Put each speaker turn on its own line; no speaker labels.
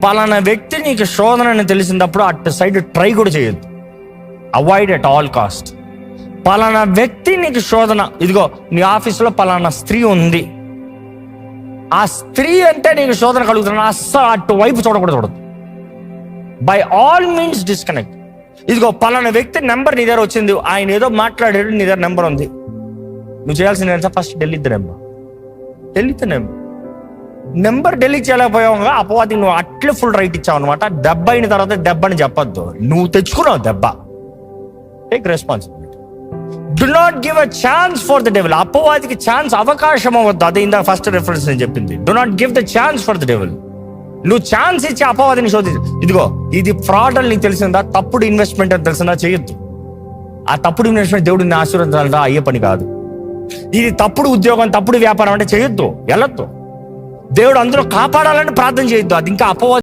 పలానా వ్యక్తి నీకు శోధన అని తెలిసినప్పుడు అటు సైడ్ ట్రై కూడా చేయొద్దు. Avoid at all cost. పలానా వ్యక్తి నీకు శోధన, ఇదిగో నీ ఆఫీసులో పలానా స్త్రీ ఉంది, ఆ స్త్రీ అంటే నీకు శోధన కలుగుతున్నా అస్సలు అటువైపు చూడకూడదు. By all means disconnect. ఇదిగో పలానా వ్యక్తి నెంబర్ నీ దగ్గర వచ్చింది, ఆయన ఏదో మాట్లాడాడు, నీ దగ్గర నెంబర్ ఉంది, నువ్వు చేయాల్సింది first delete the number. Delete the number delete చేయలేకపోయావు, అపవాది నువ్వు అట్లే ఫుల్ రైట్ ఇచ్చావు అనమాట. దెబ్బ అయిన తర్వాత దెబ్బని చెప్పొద్దు, నువ్వు తెచ్చుకున్నావు దెబ్బ. Take responsibility. Do not give a chance for the devil. అపవాదికి ఛాన్స్, అవకాశం అవ్వద్దు. అదే ఇందా ఫస్ట్ రెఫరెన్స్ నేను చెప్పింది. Do not give the chance for the devil. నువ్వు ఛాన్స్ ఇచ్చి అపవాదిని శోధించు. ఇదిగో ఇది ఫ్రాడ్ అని నీకు తెలిసిందా, తప్పుడు ఇన్వెస్ట్మెంట్ అని తెలిసిందా, చేయొద్దు. ఆ తప్పుడు ఇన్వెస్ట్మెంట్ దేవుడిని ఆశీర్వదించాలంటే అయ్యే పని కాదు. ఇది తప్పుడు ఉద్యోగం, తప్పుడు వ్యాపారం అంటే చేయొద్దు, వెళ్ళొద్దు. దేవుడు అందులో కాపాడాలని ప్రార్థన చేయొద్దు. అది ఇంకా అపవాది